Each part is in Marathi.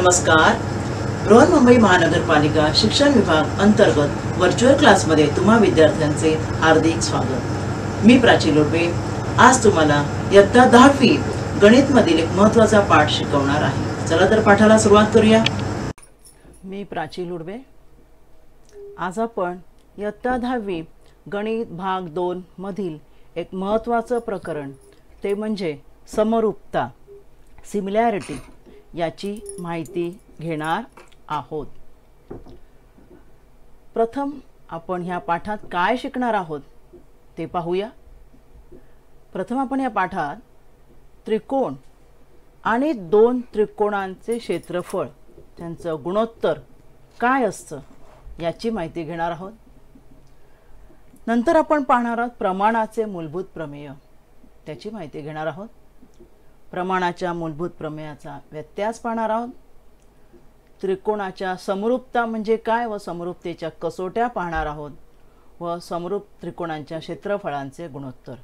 नमस्कार. बृहन्मुंबई महानगरपालिका शिक्षण विभाग अंतर्गत व्हर्च्युअल क्लासमध्ये तुम्हा विद्यार्थ्यांचे हार्दिक स्वागत. मी प्राची लोडवे आज तुम्हाला इयत्ता 10वी गणित मधील एक महत्त्वाचा पाठ शिकवणार आहे. चला तर पाठाला सुरुवात करूया. मी प्राची लोडवे. आज आपण इयत्ता 10वी गणित भाग 2 मधील एक महत्त्वाचं प्रकरण ते म्हणजे समरूपता, सिमिलॅरिटी याची माहिती घेणार आहोत. प्रथम आपण ह्या पाठात काय शिकणार आहोत ते पाहूया. प्रथम आपण या पाठात त्रिकोण आणि दोन त्रिकोणांचे क्षेत्रफळ त्यांचं गुणोत्तर काय असतं याची माहिती घेणार आहोत. नंतर आपण पाहणार आहोत प्रमाणाचे मूलभूत प्रमेय, त्याची माहिती घेणार आहोत. प्रमाणाच्या मूलभूत प्रमेयाचा व्यत्यास पाहणार आहोत. त्रिकोणाच्या समरूपता म्हणजे काय व समरूपतेच्या कसोट्या पाहणार आहोत व समरूप त्रिकोणांच्या क्षेत्रफळांचे गुणोत्तर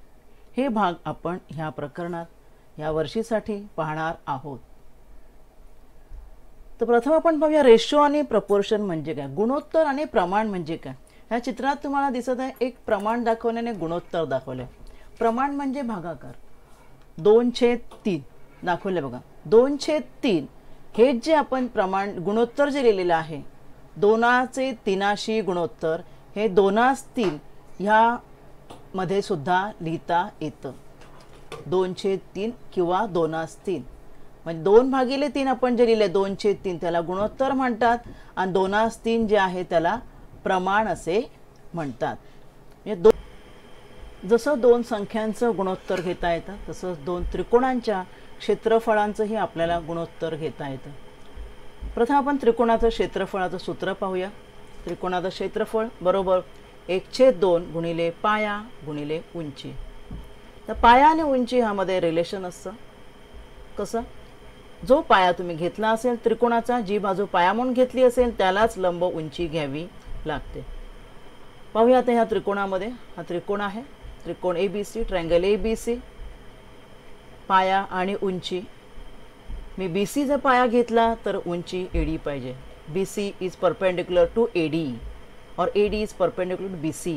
हे भाग आपण ह्या प्रकरणात या वर्षीसाठी पाहणार आहोत. तर प्रथम आपण पाहूया रेशो आणि प्रपोर्शन म्हणजे काय, गुणोत्तर आणि प्रमाण म्हणजे काय. ह्या चित्रात तुम्हाला दिसत आहे एक प्रमाण दाखवल्याने गुणोत्तर दाखवले. प्रमाण म्हणजे भागाकार. 2/3 दाखवले बघा. 2/3 हे जे आपण प्रमाण गुणोत्तर जे लिहिलेलं आहे 2चे 3शी गुणोत्तर हे 2/3 ह्या मध्ये सुद्धा लिहिता येतं. 2/3 किंवा 2/3 म्हणजे 2/3 आपण जे लिहिले 2/3 त्याला गुणोत्तर म्हणतात आणि 2/3 जे आहे त्याला प्रमाण असे म्हणतात. म्हणजे जसं दोन संख्यांचं गुणोत्तर घेता येतं तसंच दोन त्रिकोणांच्या क्षेत्रफळांचंही आपल्याला गुणोत्तर घेता येतं. प्रथम आपण त्रिकोणाचं क्षेत्रफळाचं सूत्र पाहूया. त्रिकोणाचं क्षेत्रफळ बरोबर 1/2 गुणिले पाया गुणिले उंची. तर पाया आणि उंची ह्यामध्ये रिलेशन असतं. कसं, जो पाया तुम्ही घेतला असेल त्रिकोणाचा, जी बाजू पाया म्हणून घेतली असेल त्यालाच लंब उंची घ्यावी लागते. पाहूया आता ह्या त्रिकोणामध्ये हा त्रिकोण आहे, त्रिकोण ABC, ट्रायंगल ABC. पाया आणि उंची, मी BC जर पाया घेतला तर उंची AD पाहिजे. BC is perpendicular to AD or AD is perpendicular to BC.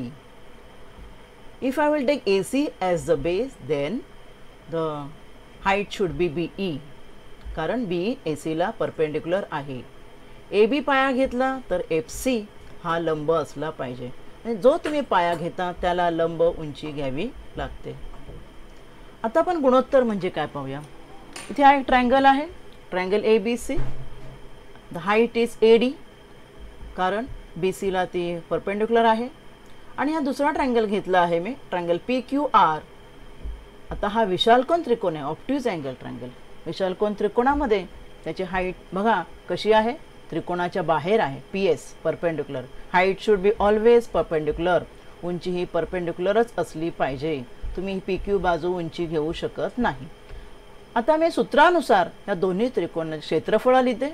If I will take AC as the base then the height should be BE कारण BE AC ला परपेंडिक्युलर आहे. AB पाया घेतला तर FC हा लंब असला पाहिजे. जो तुम्ही पाया घेता त्याला लंब उंची घ्यावी लागते. आता आपण गुणोत्तर म्हणजे काय पाहूया. इथे हा एक ट्रायंगल आहे, triangle ABC. The height is AD कारण BC ला ती परपेंडिक्युलर आहे. आणि हा दुसरा ट्रायंगल घेतला आहे मी, ट्रायंगल PQR. आता हा विशालकोन त्रिकोण आहे, ऑब्ट्यूज अँगल ट्रायंगल. विशालकोन त्रिकोणामध्ये त्याची हाईट बघा कशी आहे, त्रिकोणाच्या बाहेर आहे, PS perpendicular. Height should be always perpendicular. उंची ही परपेंडिक्युलरच असली पाहिजे. तुम्ही PQ बाजू उंची घेऊ शकत नाही. आता मी सूत्रानुसार या दोन्ही त्रिकोणाचे क्षेत्रफळ लिहिते.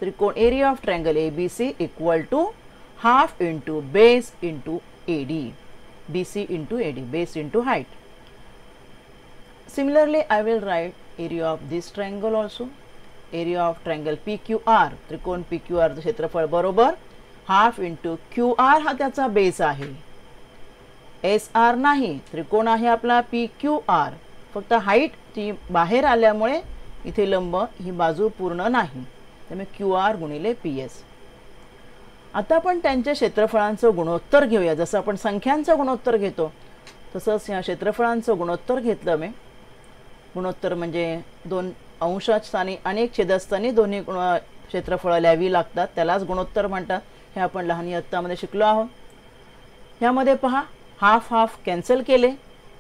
त्रिकोण area of triangle ABC equal to half into base into AD. BC into AD, base into height. Similarly I will write area of this triangle also. Area of triangle PQR, त्रिकोण PQR क्षेत्रफळ बरोबर हाफ इंटू QR हा त्याचा बेस आहे, SR नाही. त्रिकोण आहे आपला PQR, फक्त हाईट ती बाहेर आल्यामुळे इथे लंब ही बाजू पूर्ण नाही, त्यामुळे QR गुणिले PS. आता आपण त्यांच्या क्षेत्रफळांचं गुणोत्तर घेऊया. जसं आपण संख्यांचं गुणोत्तर घेतो तसंच या क्षेत्रफळांचं गुणोत्तर घेतलं मी. गुणोत्तर म्हणजे दोन अंशस्थानी अनेक छेदस्थानी दोन्ही क्षेत्रफळ लिहावी लागतात, त्यालाच गुणोत्तर म्हणतात. हे आपण लहान इयत्तामध्ये शिकलो आहोत. यामध्ये पहा हाफ हाफ कॅन्सल केले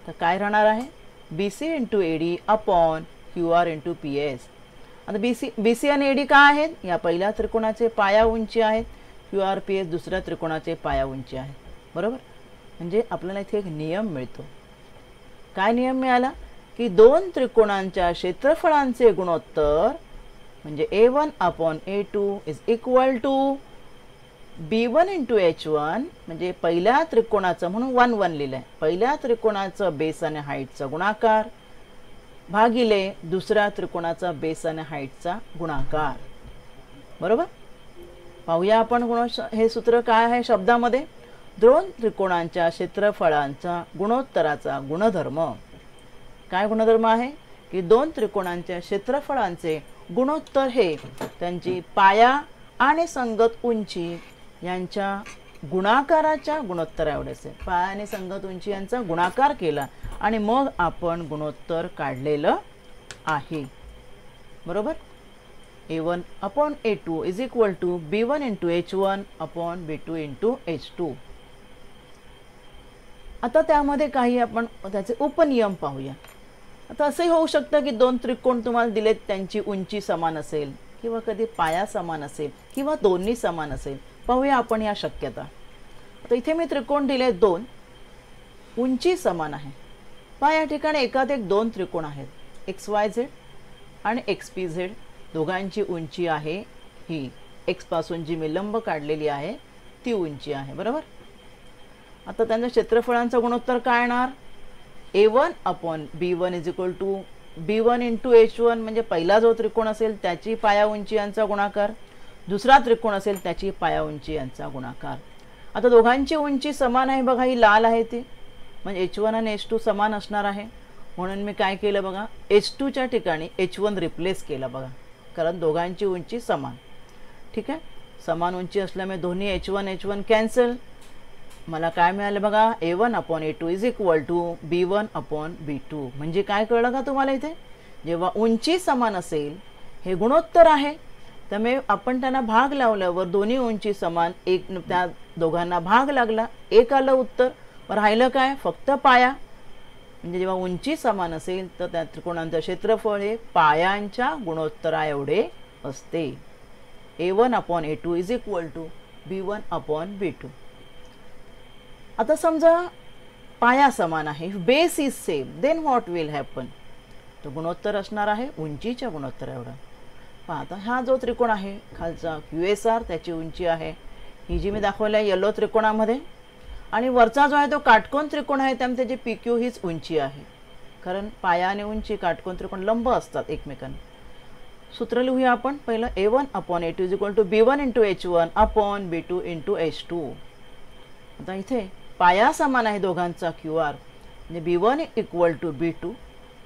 तर काय राहणार आहे, BC into AD upon QR into PS. आता BC आणि AD काय आहेत, या पहिल्या त्रिकोणाचे पाया उंची आहेत, QR PS दुसऱ्या त्रिकोणाचे पाया उंची आहेत. बरोबर, म्हणजे आपल्याला इथे एक नियम मिळतो. काय नियम मिळाला की दोन त्रिकोणांच्या क्षेत्रफळांचे गुणोत्तर म्हणजे A1 upon A2 is equal to B1 into H1. म्हणजे पहिल्या त्रिकोणाचं म्हणून 1 1 लिहिलंय, पहिल्या त्रिकोणाचं बेस आणि हाईटचा गुणाकार भागिले दुसऱ्या त्रिकोणाचा बेस आणि हाईटचा गुणाकार. बरोबर. पाहूया आपण हे सूत्र काय आहे शब्दामध्ये. दोन त्रिकोणांच्या क्षेत्रफळांचा गुणोत्तराचा गुणधर्म. काय गुणधर्म आहे की दोन त्रिकोणांच्या क्षेत्रफळांचे गुणोत्तर हे त्यांची पाया आणि संगत उंची यांच्या गुणाकाराच्या गुणोत्तरा एवढेच आहे. पाया आणि संगत उंची यांचा गुणाकार केला आणि मग आपण गुणोत्तर काढलेलं आहे. बरोबर. a1 upon a2 is equal to b1 into h1 upon b2 into h2. आता त्यामध्ये काही आपण त्याचे उपनियम पाहूया. आता असंही होऊ शकतं की दोन त्रिकोण तुम्हाला दिलेत, त्यांची उंची समान असेल किंवा कधी पाया समान असेल किंवा दोन्ही समान असेल. पाहूया आपण या शक्यता. आता इथे मी त्रिकोण दिले दोन, उंची समान आहे. पहा या ठिकाणी एकात एक दोन त्रिकोण आहेत, XYZ आणि XPZ. दोघांची उंची आहे ही. एक्स पासून जी मी लंब काढलेली आहे ती उंची आहे. बरोबर. आता त्यांच्या क्षेत्रफळांचा गुणोत्तर काय येणार. a1 upon b1 is equal to b1 into h1 म्हणजे पहिला जो त्रिकोण असेल त्याची पाया उंची यांचा गुणाकार, दुसरा त्रिकोण असेल त्याची पाया उंची यांचा गुणाकार. आता दोघांची उंची समान आहे बघा, ही लाल आहे ती, म्हणजे h1 आणि h2 समान असणार आहे. म्हणून मी काय केलं बघा, h2 च्या ठिकाणी h1 रिप्लेस केला बघा, कारण दोघांची उंची समान. ठीक आहे. समान उंची असल्यामुळे दोन्ही h1 कॅन्सल. मला काय मिळालं बघा, a1 upon a2 is equal to b1 upon b2. म्हणजे काय कळलं का तुम्हाला इथे, जेव्हा उंची समान असेल हे गुणोत्तर आहे, त्यामुळे आपण त्यांना भाग लावल्यावर दोन्ही उंची समान, एक त्या दोघांना भाग लागला, एक आलं उत्तर. राहिलं काय, फक्त पाया. म्हणजे जेव्हा उंची समान असेल तर त्या त्रिकोणांचं क्षेत्रफळ हे पायांच्या गुणोत्तरा एवढे असते. a1 upon a2 is equal to b1 upon b2. आता समजा पाया समान आहे, base is same, then what will happen. तो गुणोत्तर असणार आहे उंचीच्या गुणोत्तरा एवढा. पहा आता हा जो त्रिकोण आहे खालचा QSR, त्याची उंची आहे ही जी मी दाखवली आहे येलो त्रिकोणामध्ये, आणि वरचा जो आहे तो काटकोन त्रिकोण आहे, त्यामुळे त्याची PQ हीच उंची आहे, कारण पाया आणि उंची काटकोन त्रिकोण लंब असतात एकमेकांना. सूत्र लिहूया आपण. पहिलं a1 upon a2 is equal to b1 into h1 upon b2 into h2. आता इथे पाया समान आहे दोघांचा QR, म्हणजे b1 equal to b2.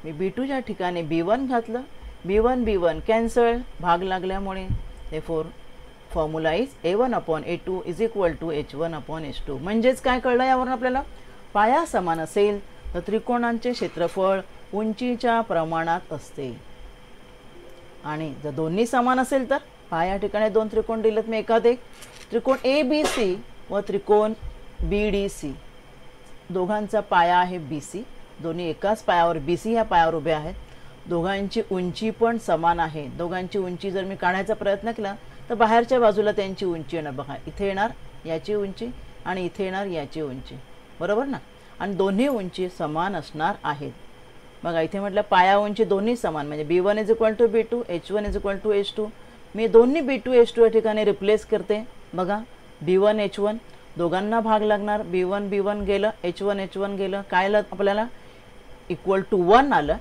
Me b2 च्या ठिकाणी b1 घातलं, b1 कॅन्सल, भाग लागल्यामुळे. therefore formula is a1 upon a2 is equal to h1 upon h2. म्हणजेच काय कळलं यावरून आपल्याला, पाया समान असेल तर त्रिकोणांचे क्षेत्रफळ उंचीच्या प्रमाणात असते. आणि जर दोन्ही समान असेल तर पाया ठिकाणी दोन त्रिकोण दिलेत मी एकात एक, त्रिकोण ABC व त्रिकोण BDC. दोघांचा पाया आहे BC, दोन्ही एकाच पायावर BC ह्या पायावर उभे आहेत. दोघांची उंची पण समान आहे. दोघांची उंची जर मी काढायचा प्रयत्न केला तर बाहेरच्या बाजूला त्यांची उंची येणार बघा, इथे येणार याची उंची आणि इथे येणार याची उंची. बरोबर ना. आणि दोन्ही उंची समान असणार आहेत. बघा इथे म्हटलं पाया उंची दोन्ही समान, म्हणजे b1 is equal to b2, h1 is equal to h2. मी दोन्ही b2 h2 या ठिकाणी रिप्लेस करते. बघा b1 h1 दोघांना भाग लागणार, b1 गेलं, h1 गेलं, काय आलं आपल्याला, इक्वल टू 1 आलं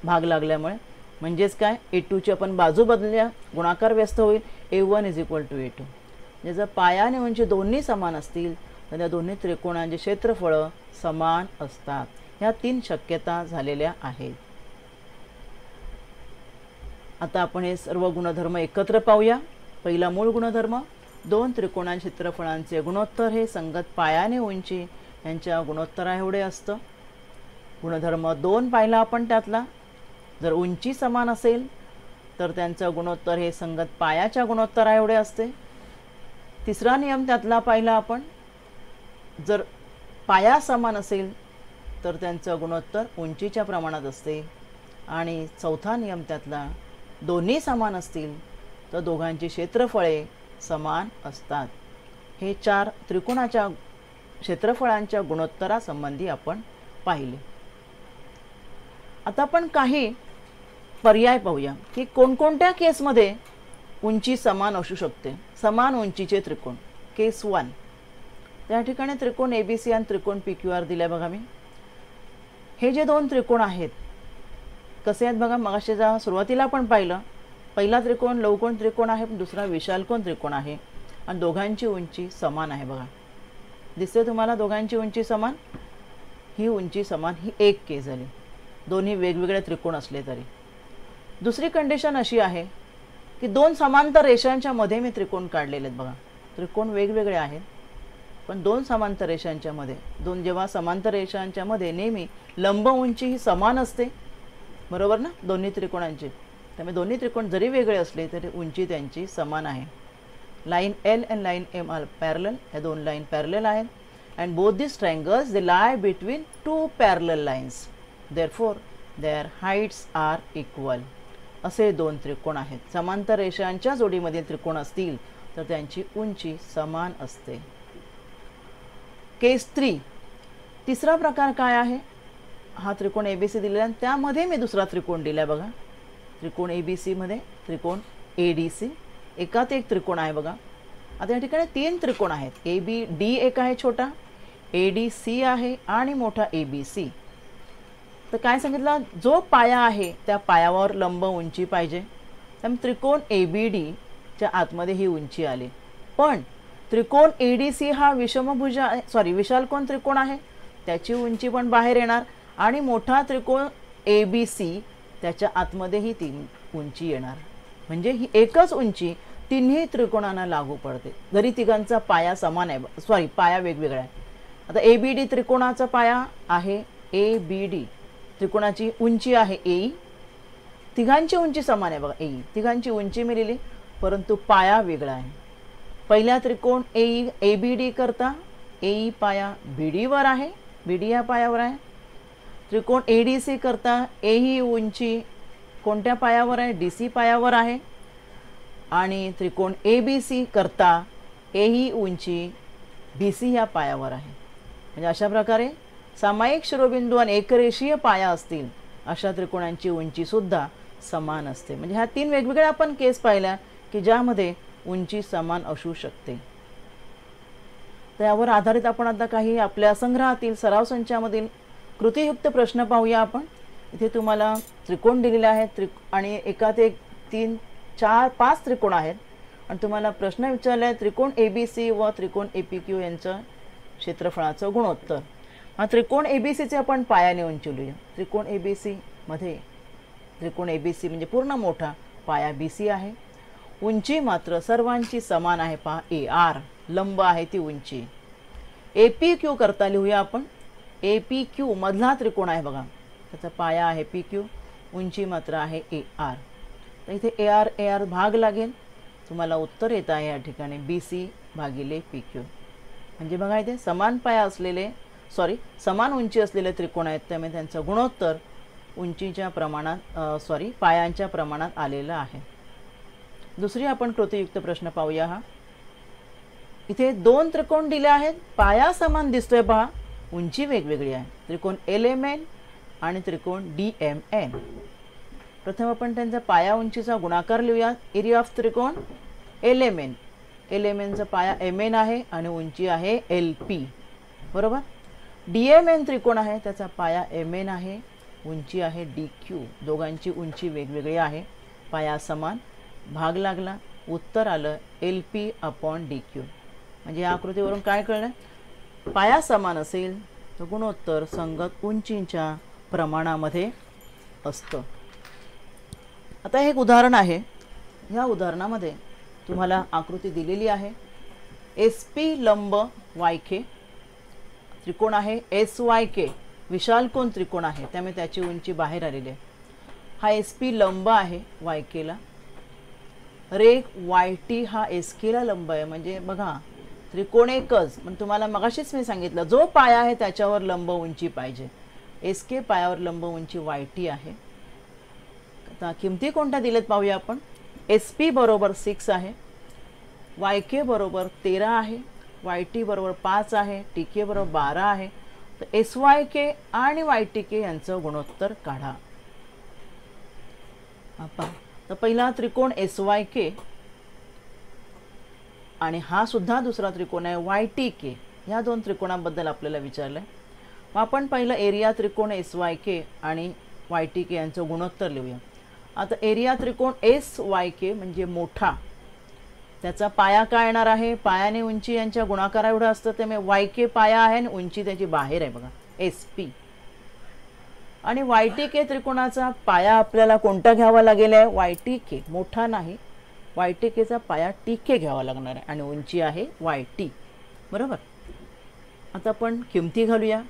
भाग लागल्यामुळे. म्हणजेच काय, a2 ची आपण बाजू बदलल्या, गुणाकार व्यस्त होईल, a1 is equal to a2. म्हणजे जर पाया आणि उंची दोन्ही समान असतील तर त्या दोन्ही त्रिकोणांचे क्षेत्रफळ समान असतात. ह्या तीन शक्यता झालेल्या आहेत. आता आपण हे सर्व गुणधर्म एकत्र पाहूया. पहिला मूळ गुणधर्म, दोन त्रिकोणांच्या क्षेत्रफळांचे गुणोत्तर हे संगत पाया आणि उंची यांच्या गुणोत्तरा एवढे असतं. गुणधर्म 2 पाहिला आपण त्यातला, जर उंची समान असेल तर त्यांचं गुणोत्तर हे संगत पायाच्या गुणोत्तरा एवढे असते. तिसरा नियम त्यातला पाहिला आपण, जर पाया समान असेल तर त्यांचं गुणोत्तर उंचीच्या प्रमाणात असते. आणि चौथा नियम त्यातला, दोन्ही समान असतील तर दोघांची क्षेत्रफळे समान असतात. हे 4 त्रिकोणाच्या क्षेत्रफळांच्या गुणोत्तरासंबंधी आपण पाहिले. आता आपण काही पर्याय पाहूया की कोणकोणत्या केसमध्ये उंची समान असू शकते. समान उंचीचे त्रिकोण, केस 1. त्या ठिकाणी त्रिकोण ABC आणि त्रिकोण PQR दिले बघा मी. हे जे दोन त्रिकोण आहेत कसे आहेत बघा, मगाशी सुरुवातीला आपण पाहिलं पहिला त्रिकोण लवकोण त्रिकोण आहे, दुसरा विशालकोण त्रिकोण आहे आणि दोघांची उंची समान आहे. बघा दिसते तुम्हाला दोघांची उंची समान, ही उंची समान, ही 1K झाली. दोन्ही वेगवेगळे त्रिकोण असले तरी. दुसरी कंडिशन अशी आहे की दोन समांतर रेषांच्या मध्ये मी त्रिकोण काढलेले आहेत. बघा त्रिकोण वेगवेगळे आहेत पण दोन समांतर रेषांच्या मध्ये, जेव्हा समांतर रेषांच्या मध्ये नेहमी लंब उंची ही समान असते, बरोबर ना, दोन्ही त्रिकोणांची. त्यामुळे दोन्ही त्रिकोण जरी वेगळे असले तरी उंची त्यांची समान आहे. Line L and line M are parallel. या दोन लाईन पॅरलल आहेत and both these triangles they lie between two parallel lines, therefore their heights are equal. असे दोन त्रिकोण आहेत. समांतर रेषांच्या जोडीमध्ये त्रिकोण असतील तर त्यांची उंची समान असते. केस 3 तिसरा प्रकार काय आहे, हा त्रिकोण ABC दिलेला आहे त्यामध्ये मी दुसरा त्रिकोण दिलाय. बघा त्रिकोण ABC मध्ये त्रिकोण ADC, एकात एक त्रिकोण आहे. बघा आता या ठिकाणी 3 त्रिकोण आहेत. ABD एक आहे छोटा, ADC आहे आणि मोठा ABC. तर काय सांगितलं, जो पाया आहे त्या पायावर लंब उंची पाहिजे. त्यामुळे त्रिकोण ABD च्या आतमध्ये ही उंची आली. पण त्रिकोण ADC हा विशालकोण त्रिकोण आहे, त्याची उंची पण बाहेर येणार आणि मोठा त्रिकोण ABC त्याच्या आतमध्येही ती उंची येणार. म्हणजे ही एकच उंची तिन्ही त्रिकोणांना लागू पडते जरी तिघांचा पाया समान आहे, पाया वेगवेगळा आहे. आता ABD त्रिकोणाचा पाया आहे ABD, त्रिकोणाची उंची आहे AE, तिघांची उंची समान आहे. बघा AE तिघांची उंची मिळाली परंतु पाया वेगळा आहे. पहिल्या त्रिकोण ABD करता AE पाया BD वर आहे, BD या पायावर आहे. त्रिकोण ADC करता AE उंची कोणत्या पायावर आहे, DC पायावर आहे. आणि त्रिकोण ABC करता AE उंची BC या पायावर आहे. म्हणजे अशा प्रकारे सामायिक शिरोबिंदू आणि एकरेषीय पाया असतील अशा त्रिकोणांची उंची सुद्धा समान असते. म्हणजे ह्या 3 वेगवेगळ्या आपण केस पाहिल्या की ज्यामध्ये उंची समान असू शकते. त्यावर आधारित आपण आता काही आपल्या संग्रहातील सराव संचामधील कृतीयुक्त प्रश्न पाहूया आपण. इथे तुम्हाला त्रिकोण दिलेले आहेत आणि एकात एक 3, 4, 5 त्रिकोण आहेत आणि तुम्हाला प्रश्न विचारला आहे त्रिकोण ABC व त्रिकोण APQ यांचं क्षेत्रफळाचं गुणोत्तर. हा त्रिकोण ABCचे आपण पायाने उंची लिहूया. त्रिकोण ABC मध्ये त्रिकोण ABC म्हणजे पूर्ण मोठा पाया BC आहे, उंची मात्र सर्वांची समान आहे. पहा AR लंब आहे ती उंची. APQ करता लिहूया आपण. APQ मधला त्रिकोण आहे बघा, त्याचा पाया आहे PQ, उंची मात्र आहे AR. तर इथे AR भाग लागेल, तुम्हाला उत्तर येत आहे या ठिकाणी BC भागिले PQ. म्हणजे बघा इथे समान पाया असलेले समान उंची असलेले त्रिकोण आहेत त्यामुळे त्यांचं गुणोत्तर उंचीच्या प्रमाणात पायांच्या प्रमाणात आलेलं आहे. दुसरी आपण कृतीयुक्त प्रश्न पाहूया. हा इथे 2 त्रिकोण दिले आहेत, पाया समान दिसतोय पहा, उंची वेगवेगळी आहे. त्रिकोण LMN आणि त्रिकोण DMN. प्रथम आपण त्यांचा पाया उंचीचा गुणाकार लिहूया. एरिया ऑफ त्रिकोण LMN, LMNचा पाया MN आहे आणि उंची आहे LP, बरोबर. DMN त्रिकोण आहे, त्याचा पाया MN आहे, उंची आहे DQ. दोघांची उंची वेगवेगळी आहे, पाया समान, भाग लागला, उत्तर आलं LP/DQ. म्हणजे या आकृतीवरून काय कळलं, पाया समान असेल तर गुणोत्तर संगत उंचीच्या प्रमाणामध्ये असतं. आता हे एक उदाहरण आहे. या उदाहरणामध्ये तुम्हाला आकृती दिलेली आहे. SP लंब YK, त्रिकोण आहे SYK, विशालकोन त्रिकोण आहे त्यामुळे त्याची उंची बाहेर आलेली आहे. हा SP लंब आहे YK ला, रेख YT हा SK ला लंब आहे. म्हणजे बघा त्रिकोण एकच, पण तुम्हाला मगाशीच मी सांगितलं जो पाया आहे त्याच्यावर लंब उंची पाहिजे. SK पायावर लंब उंची YT आहे. आता किमती कोणत्या दिलेत पाहूया आपण. SP बरोबर 6 आहे, YK बरोबर 13 आहे, YT बरोबर 5 आहे, TK बरोबर 12 आहे. तर SYK आणि YTK यांचं गुणोत्तर काढा. तर पहिला त्रिकोण SYK आणि हा सुद्धा दुसरा त्रिकोण आहे YTK. या दोन त्रिकोणाबद्दल आपल्याला विचारलंय. मग आपण पहिलं एरिया त्रिकोण SYK आणि YTK यांचं गुणोत्तर लिहूया. आता एरिया त्रिकोण SYK म्हणजे मोठा, त्याचा पाया काय येणार आहे, पायाने उंची यांच्या गुणाकारा एवढं असतं, त्यामुळे YK पाया आहे आणि उंची त्याची बाहेर आहे बघा SP. आणि YTK त्रिकोणाचा पाया आपल्याला कोणता घ्यावा लागेल आहे, YTK मोठा नाही, YTKचा पाया TK घ्यावा लागणार आहे आणि उंची आहे YT. बरोबर. आता आपण किमती घालूया.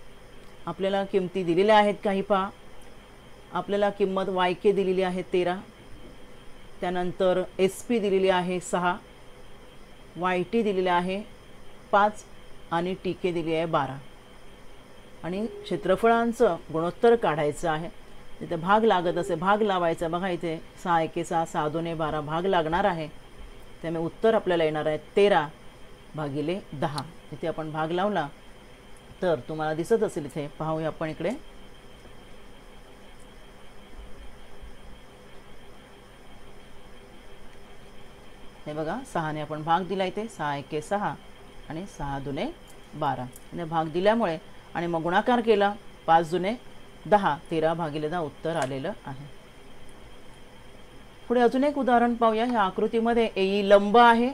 आपल्याला किमती दिलेल्या आहेत काही पहा. आपल्याला किंमत YK दिलेली आहे 13, त्यानंतर SP दिलेली आहे 6, YT दिलेली आहे 5 आणि TK दिली आहे 12. आणि क्षेत्रफळांचं गुणोत्तर काढायचं आहे. तिथे भाग लागत असे भाग लावायचा बघा. इथे 6 एके 6 6 दोने 12 भाग लागणार आहे, त्यामुळे उत्तर आपल्याला येणार आहे 13 भागिले 10. इथे आपण भाग लावला तर तुम्हाला दिसत असेल, इथे पाहूया आपण इकडे. हे बघा 6 ने आपण भाग दिला, इथे 6 एके 6 आणि 6 दुने 12 ने भाग दिल्यामुळे आणि मग गुणाकार केला 5 दुने 10, 13 भागिले 10 उत्तर आलेलं आहे. पुढे अजून एक उदाहरण पाहूया. ह्या आकृतीमध्ये AE लंब आहे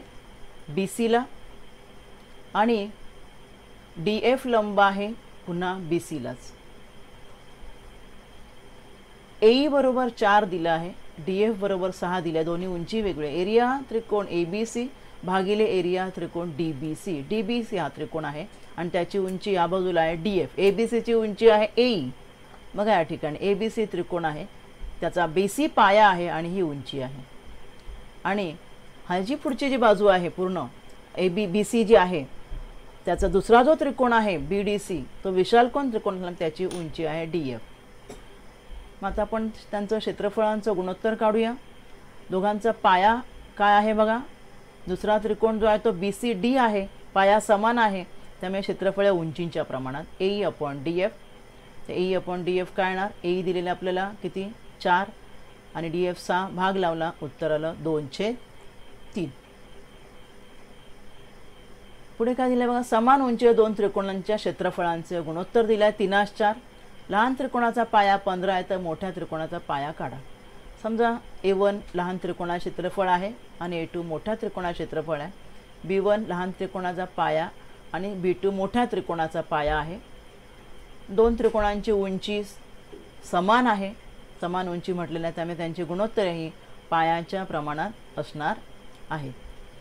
BC ला आणि DF लंब आहे पुन्हा BC लाच. AE बरोबर 4 दिला आहे, DF बरोबर 6 दिला, दोन्ही उंची वेगळे. एरिया त्रिकोण ABC भागिले एरिया त्रिकोण DBC. DBC हा त्रिकोण आहे आणि त्याची उंची या बाजूला आहे DF. ABC ची उंची आहे AE. बघा या ठिकाणी ABC त्रिकोण आहे, त्याचा BC पाया आहे आणि ही उंची आहे. आणि हा जी पुढची जी बाजू आहे पूर्ण BC जी आहे, त्याचा दुसरा जो त्रिकोण आहे BDC, तो विशालकोन त्रिकोण, त्याची उंची आहे DF. मग आता आपण त्यांचं क्षेत्रफळांचं गुणोत्तर काढूया. दोघांचा पाया काय आहे बघा. दुसरा त्रिकोण जो आहे तो BCD आहे, पाया समान आहे, त्यामुळे क्षेत्रफळ उंचीच्या प्रमाणात AE/DF. तर AE/DF काय येणार, AE दिलेले आपल्याला किती 4 आणि DF 6, भाग लावला उत्तर आलं 2/3. पुढे काय दिलं बघा. समान उंची दोन त्रिकोणांच्या क्षेत्रफळांचे गुणोत्तर दिलं आहे 3/4. लहान त्रिकोणाचा पाया 15 आहे तर मोठ्या त्रिकोणाचा पाया काढा. समजा A1 लहान त्रिकोणा क्षेत्रफळ आहे आणि A2 मोठ्या त्रिकोणा क्षेत्रफळ आहे. B1 लहान त्रिकोणाचा पाया आणि B2 मोठ्या त्रिकोणाचा पाया आहे. दोन त्रिकोणांची उंची समान आहे, समान उंची म्हटलेलं आहे, त्यामुळे त्यांचे गुणोत्तर ही पायाच्या प्रमाणात असणार आहे,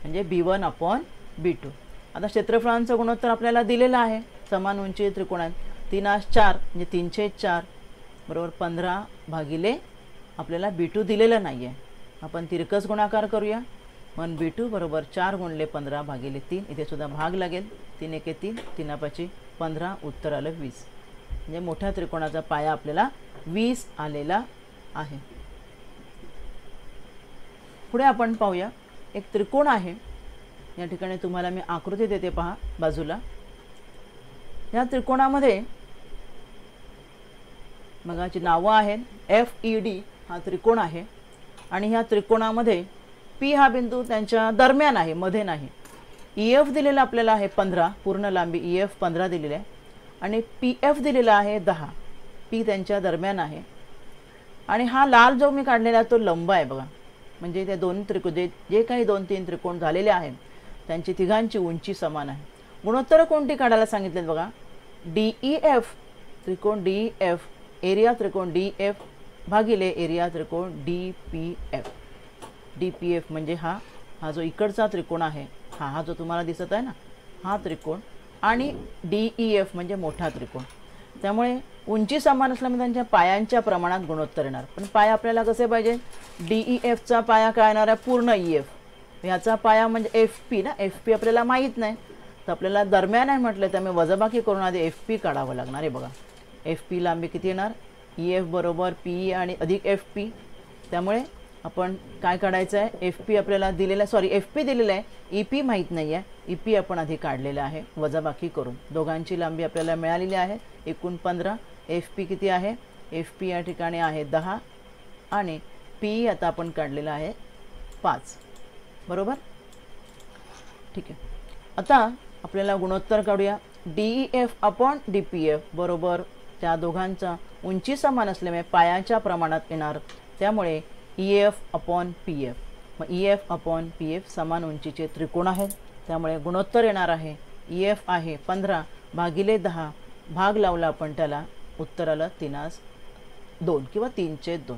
म्हणजे B1/B2. आता क्षेत्रफळांचं गुणोत्तर आपल्याला दिलेलं आहे. समान उंची त्रिकोणात 3/4 म्हणजे 3/4 बरोबर 15 भागिले आपल्याला B2 दिलेलं नाही आहे. आपण तिरकस गुणाकार करूया. मग B2 बरोबर 4 गुणिले 15 भागिले 3. इथे सुद्धा भाग लागेल. 3 एके 3, 3 15, उत्तर आलं 20. म्हणजे मोठ्या त्रिकोणाचा पाया आपल्याला 20 आलेला आहे. पुढे आपण पाहूया. एक त्रिकोण आहे, या ठिकाणी तुम्हाला मी आकृती देते पहा बाजूला. या त्रिकोणामध्ये मगाची नावं आहेत. FED हा त्रिकोण आहे आणि ह्या त्रिकोणामध्ये P हा बिंदू त्यांच्या दरम्यान आहे, मध्ये नाही. EF दिलेला आपल्याला आहे 15, पूर्ण लांबी EF 15 दिलेली आहे आणि PF दिलेला आहे 10. P त्यांच्या दरम्यान आहे आणि हा लाल जो मी काढलेला तो लंब आहे बघा. म्हणजे त्या दोन त्रिकोण जे काही 2-3 त्रिकोण झालेले आहेत त्यांची तिघांची उंची समान आहे. गुणोत्तर कोणती काढायला सांगितलेत बघा. DEF त्रिकोण DEF, एरिया त्रिकोण DF भागिले एरिया त्रिकोण DPF. DPF म्हणजे हा जो इकडचा त्रिकोण आहे, हा जो तुम्हाला दिसत आहे ना, हा त्रिकोण, आणि DEF म्हणजे मोठा त्रिकोण. त्यामुळे उंची समान असल्यामुळे त्यांच्या पायांच्या प्रमाणात गुणोत्तर येणार. पण पाया आपल्याला कसे पाहिजे. DEFचा पाया काय येणार आहे, पूर्ण EF. ह्याचा पाया म्हणजे FP ना, FP आपल्याला माहीत नाही, तर आपल्याला दरम्यान आहे म्हटलं, त्यामुळे वजाबाकी करून आधी FP काढावं लागणार आहे बघा. FP लांबी किती येणार, EF बरोबर PE आणि अधिक FP. त्यामुळे आपण काय काढायचं आहे, FP आपल्याला दिलेला, सॉरी FP दिलेला आहे, EP माहीत नाही आहे, EP आपण आधी काढलेला आहे वजाबाकी करून. दोघांची लांबी आपल्याला मिळालेली आहे एकूण 15. FP किती आहे, FP या ठिकाणी आहे 10 आणि PE आता आपण काढलेला आहे 5. बरोबर, ठीक आहे. आता आपल्याला गुणोत्तर काढूया. DEF/DPF बरोबर त्या दोघांचा उंची समान असल्यामुळे पायाच्या प्रमाणात येणार. त्यामुळे EF अपॉन PF. मग EF अपॉन PF समान उंचीचे त्रिकोण आहेत, त्यामुळे गुणोत्तर येणार आहे EF आहे 15 भागिले 10, भाग लावला आपण त्याला, उत्तर आलं 3/2 किंवा 3/2.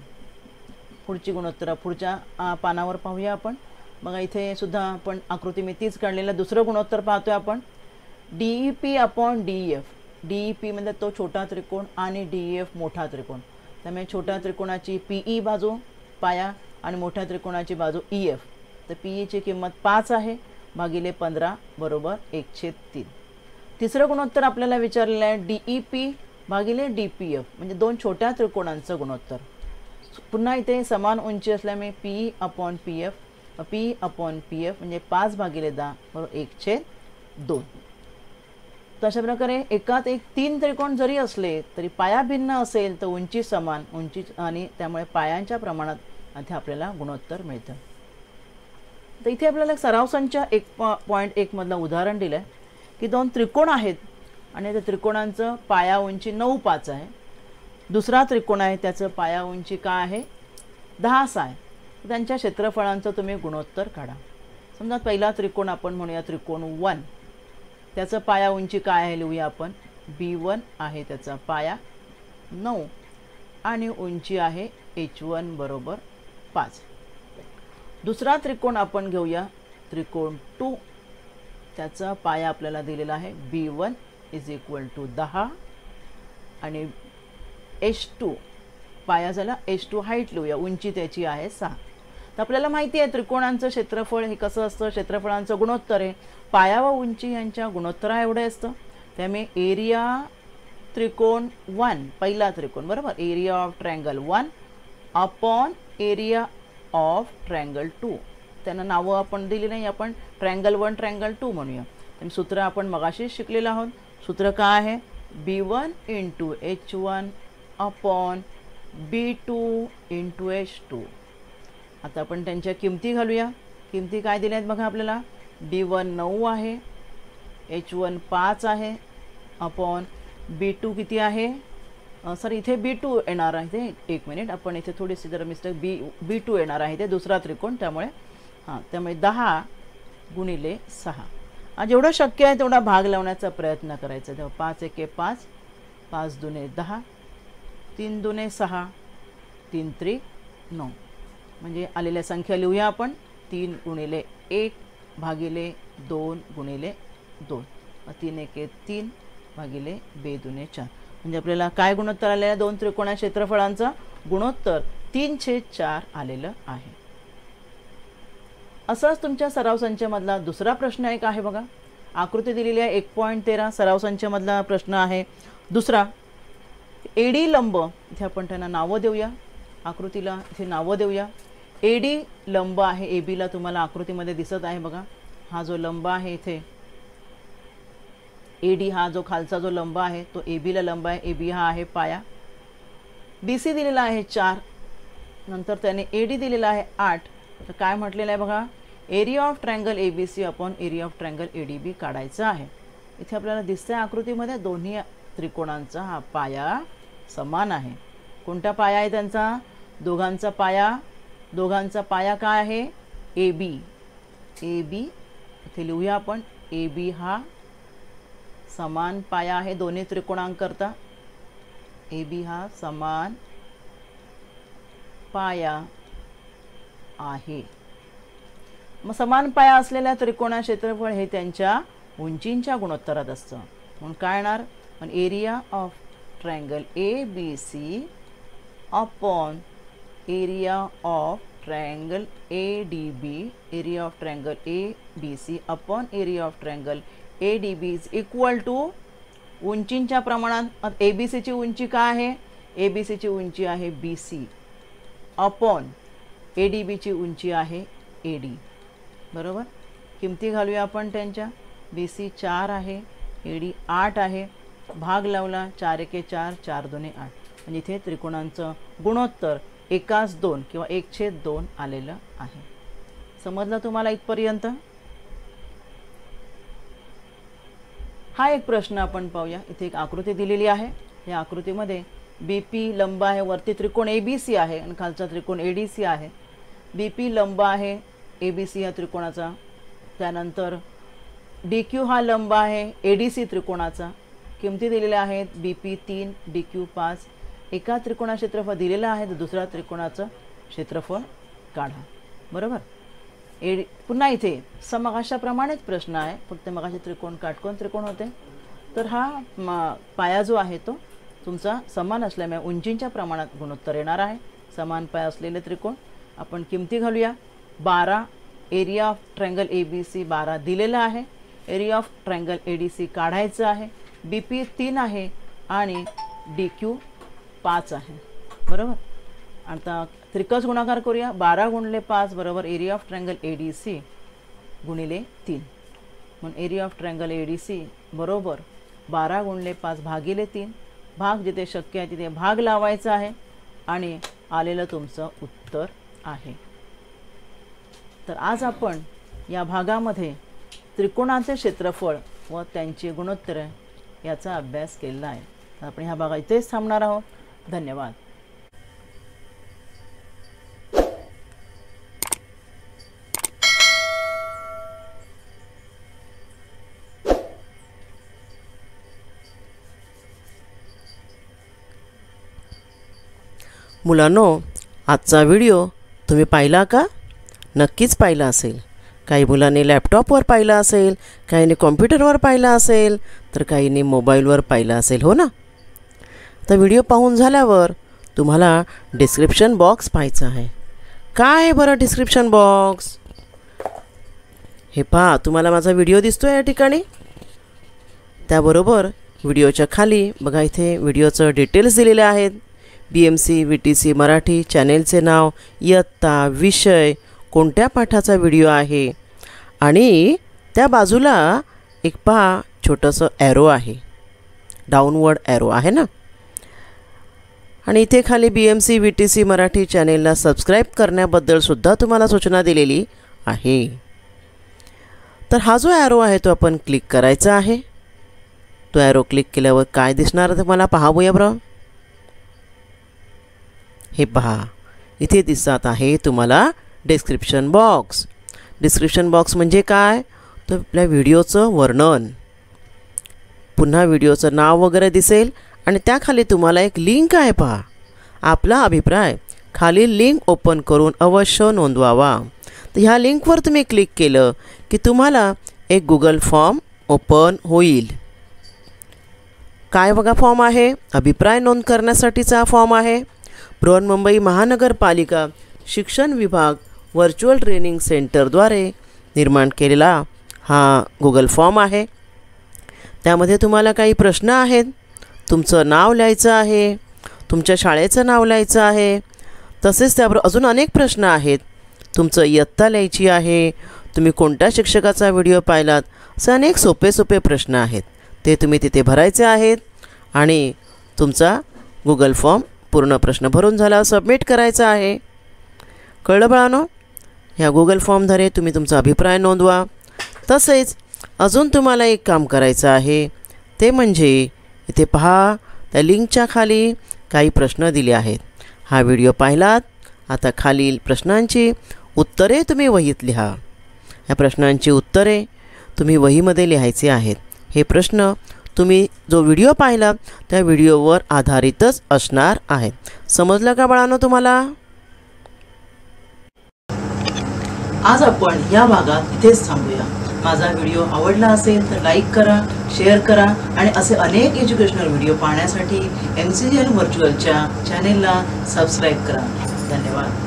पुढची गुणोत्तर पुढच्या पानावर पाहूया आपण. मग इथे सुद्धा आपण आकृती मी तीच काढलेलं दुसरं गुणोत्तर पाहतोय आपण. DEP upon DEF. DEP म्हणजे तो छोटा त्रिकोण आणि DEF मोठा त्रिकोण. त्यामुळे छोट्या त्रिकोणाची PE बाजू पाया आणि मोठ्या त्रिकोणाची बाजू EF. तर PE ची किंमत 5 आहे भागिले 15 बरोबर 1/3. तिसरं गुणोत्तर आपल्याला विचारलेलं आहे DEP भागिले DPF म्हणजे दोन छोट्या त्रिकोणांचं गुणोत्तर. पुन्हा इथे समान उंची असल्यामुळे PE upon PF. PE upon PF म्हणजे 5 भागिले 10 बरोबर 1/2. तशा प्रकारे एकात एक 3 त्रिकोण जरी असले तरी पाया भिन्न असेल तर उंची समान उंची आणि त्यामुळे पायांच्या प्रमाणात इथे आपल्याला गुणोत्तर मिळतं. तर इथे आपल्याला सराव संच 1.1 मधलं उदाहरण दिलं आहे की दोन त्रिकोण आहेत आणि त्या त्रिकोणांचं पाया उंची 9.5 आहे. दुसरा त्रिकोण आहे त्याचं पाया उंची काय आहे 10 आहे. त्यांच्या क्षेत्रफळांचं तुम्ही गुणोत्तर काढा. समजा पहिला त्रिकोण आपण म्हणूया त्रिकोण 1. त्याचं पाया उंची काय आहे लिहूया आपण B1 आहे, त्याचा पाया 9 आणि उंची आहे H1 बरोबर 5. दुसरा त्रिकोण आपण घेऊया त्रिकोण 2. त्याचा पाया आपल्याला दिलेला आहे B1 = 10 आणि H2 पाया झाला H2 हाईट लिहूया, उंची त्याची आहे 6. तर आपल्याला माहिती आहे त्रिकोणांचं क्षेत्रफळ हे कसं असतं, क्षेत्रफळांचं गुणोत्तर आहे पाया व उंची यांच्या गुणोत्तरा एवढे असतं. त्यामुळे एरिया त्रिकोण 1 पहिला त्रिकोण बरोबर area of triangle 1 upon area of triangle 2. त्यांना नावं आपण दिली नाही, आपण ट्रायंगल 1 ट्रायंगल 2 म्हणूया. तर सूत्र आपण मगाशीच शिकलेलं आहोत. सूत्र काय आहे B1 × H1 upon B2 × H2. आता आपण त्यांच्या किमती घालूया. किमती काय दिल्या आहेत बघा आपल्याला. B1 9 आहे, H1 5 आहे अपॉन B2 किती आहे सॉरी इथे B2 येणार आहे. एक मिनिट आपण इथे थोडीशी जरा मिस्टेक B2 येणार आहे ते दुसरा त्रिकोण, त्यामुळे त्यामुळे 10 गुणिले 6 जेवढं शक्य आहे तेवढा भाग लावण्याचा प्रयत्न करायचा. तेव्हा 5 × 1 = 5, 5 × 2 = 10, 3 × 2 = 6, 3 × 3 = 9. म्हणजे आलेल्या संख्या लिहूया आपण 3 × 1 भागिले 2 × 2. 3 × 1 = 3 भागिले 2 × 4. म्हणजे आपल्याला काय गुणोत्तर आलेलं आहे दोन त्रिकोणा क्षेत्रफळांचं गुणोत्तर 3/4 आलेलं आहे. असाच तुमच्या सराव संचमधला दुसरा प्रश्न एक आहे बघा. आकृती दिलेली आहे 1.13 सराव संचमधला प्रश्न आहे दुसरा. एडी लंब इथे आपण त्यांना नावं देऊया, आकृतीला इथे नावं देऊया. एडी लंब आहे AB ला, तुम्हाला आकृतीमध्ये दिसत आहे बघा. हा जो लंब आहे इथे AD हा जो खालचा जो लंब आहे तो AB ला लंब आहे. AB हा आहे पाया. BC दिलेला आहे 4, नंतर त्याने AD दिलेला आहे 8. तर काय म्हटलेलं आहे बघा area of triangle ABC upon area of triangle ADB काढायचं आहे. इथे आपल्याला दिसतंय आकृतीमध्ये दोन्ही त्रिकोणांचा हा पाया समान आहे. कोणता पाया आहे त्यांचा दोघांचा पाया काय आहे AB. इथे लिहूया आपण AB हा समान पाया आहे दोन्ही त्रिकोणांकरता. AB हा समान पाया आहे. मग समान पाया असलेल्या त्रिकोणा क्षेत्रफळ हे त्यांच्या उंचींच्या गुणोत्तरात असतं. म्हणून काय येणार पण area of triangle ABC upon area of triangle ADB, area of triangle ABC upon area of triangle ADB is equal to उंचींच्या प्रमाणात. ABC ची उंची काय आहे ABC ची उंची आहे BC अपॉन ADB ची उंची आहे AD बरोबर. किमती घालूया आपण त्यांच्या. BC 4 आहे, AD 8 आहे. भाग लावला 4 × 1 = 4, 4 × 2 = 8. म्हणजे इथे त्रिकोणांचं गुणोत्तर 1/2 किंवा 1/2 आलेलं आहे. समजलं तुम्हाला इथपर्यंत. हा एक प्रश्न आपण पाहूया. इथे एक आकृती दिलेली आहे. या आकृतीमध्ये BP लंब आहे, वरती त्रिकोण ABC आहे आणि खालचा त्रिकोण ADC आहे. BP लंब आहे ABC या त्रिकोणाचा. त्यानंतर DQ हा लंब आहे ADC त्रिकोणाचा. किमती दिलेल्या आहेत. BP 3, DQ 5. एका त्रिकोणाचे क्षेत्रफळ दिलेलं आहे तर दुसऱ्या त्रिकोणाचं क्षेत्रफळ काढा. बरोबर. पुन्हा इथे समकाशाप्रमाणेच प्रश्न आहे, फक्त मगाशी त्रिकोण काटकोन त्रिकोण होते. तर हा पाया जो आहे तो तुमचा समान असल्यामुळे उंचीच्या प्रमाणात गुणोत्तर येणार आहे. समान पाया असलेले त्रिकोण आपण किमती घालूया. 12 एरिया ऑफ ट्रायंगल ABC 12 दिलेला आहे. एरिया ऑफ ट्रायंगल ADC काढायचं आहे. BP 3 आहे आणि DQ 5 आहे. बरोबर. आता त्रिकस गुणाकार करूया. 12 गुणिले 5 बरोबर एरिया ऑफ ट्रायंगल ADC गुणिले 3. म्हणून एरिया ऑफ ट्रायंगल ADC बरोबर 12 गुणिले 5 भागिले 3. भाग जिथे शक्य आहे तिथे भाग लावायचा आहे आणि आलेलं तुमचं उत्तर आहे. तर आज आपण या भागामध्ये त्रिकोणाचे क्षेत्रफळ व त्यांची गुणोत्तरे याचा अभ्यास केलेला आहे. तर आपण ह्या भागात इथेच थांबणार आहोत. धन्यवाद. मुलांनो, आजचा व्हिडिओ तुम्ही पाहिला का? नक्कीच पाहिला असेल. काही मुलांनी लॅपटॉपवर पाहिला असेल, काहींनी कॉम्प्युटरवर पाहिला असेल, तर काहींनी मोबाईलवर पाहिला असेल, हो ना? तर व्हिडिओ पाहून झाल्यावर तुम्हाला डिस्क्रिप्शन बॉक्स पाहायचा आहे. काय आहे बरं डिस्क्रिप्शन बॉक्स? हे पहा, तुम्हाला माझा व्हिडिओ दिसतोय या ठिकाणी. त्याबरोबर व्हिडिओच्या खाली बघा, इथे व्हिडिओचं डिटेल्स दिलेले आहेत. BMC VTC मराठी चॅनेलचे नाव, इयत्ता, विषय, कोणत्या पाठाचा व्हिडिओ आहे आणि त्या बाजूला एक पहा छोटंसं ॲरो आहे, डाऊनवर्ड ॲरो आहे ना. आणि इथे खाली BMC VTC मराठी चॅनेलला सबस्क्राईब करण्याबद्दल सुद्धा तुम्हाला सूचना दिलेली आहे. तर हा जो ॲरो आहे तो आपण क्लिक करायचा आहे. तो ॲरो क्लिक केल्यावर काय दिसणार तुम्हाला पाहावूया बरं. हे पहा, इथे दिसत आहे तुम्हाला डिस्क्रिप्शन बॉक्स. डिस्क्रिप्शन बॉक्स म्हणजे काय? तर आपल्या व्हिडिओचं वर्णन, पुन्हा व्हिडिओचं नाव वगैरे दिसेल आणि त्याखाली तुम्हाला एक लिंक आहे पहा. आपला अभिप्राय खालील लिंक ओपन करून अवश्य नोंदवावा. तर ह्या लिंकवर तुम्ही क्लिक केलं की तुम्हाला एक गुगल फॉर्म ओपन होईल. काय बघा फॉर्म आहे? अभिप्राय नोंद करण्यासाठीचा फॉर्म आहे. बृहन्मुंबई महानगरपालिका शिक्षण विभाग व्हर्च्युअल ट्रेनिंग सेंटरद्वारे निर्माण केलेला हा गुगल फॉर्म आहे. त्यामध्ये तुम्हाला काही प्रश्न आहेत. तुमचं नाव लिहायचं आहे, तुमच्या शाळेचं नाव लिहायचं आहे, तसेच त्याबरोबर अजून अनेक प्रश्न आहेत. तुमचं इयत्ता लिहायची आहे, तुम्ही कोणत्या शिक्षकाचा व्हिडिओ पाहिलात, असे अनेक सोपे सोपे प्रश्न आहेत. ते तुम्ही तिथे भरायचे आहेत आणि तुमचा गुगल फॉर्म पूर्ण प्रश्न भरून झाल्यावर सबमिट करायचा आहे. कळलं बाळांनो? ह्या गुगल फॉर्मद्वारे तुम्ही तुमचा अभिप्राय नोंदवा. तसेच अजून तुम्हाला एक काम करायचं आहे, ते म्हणजे इथे पहा, त्या लिंकच्या खाली काही प्रश्न दिले आहेत. हा व्हिडिओ पाहिलात, आता खालील प्रश्नांची उत्तरे तुम्ही वहीत लिहा. या प्रश्नांची उत्तरे तुम्ही वहीमध्ये लिहायचे आहेत. हे प्रश्न तुम्ही जो व्हिडिओ पाहिला त्या व्हिडिओवर आधारितच असणार आहेत. समजलं का बाळांनो तुम्हाला? आज आपण या भागात इथेच थांबूया. माझा व्हिडिओ आवडला असेल तर लाईक करा, शेअर करा आणि असे अनेक एज्युकेशनल व्हिडिओ पाहण्यासाठी MCGL व्हर्च्युअलच्या चॅनेलला सबस्क्राईब करा. धन्यवाद.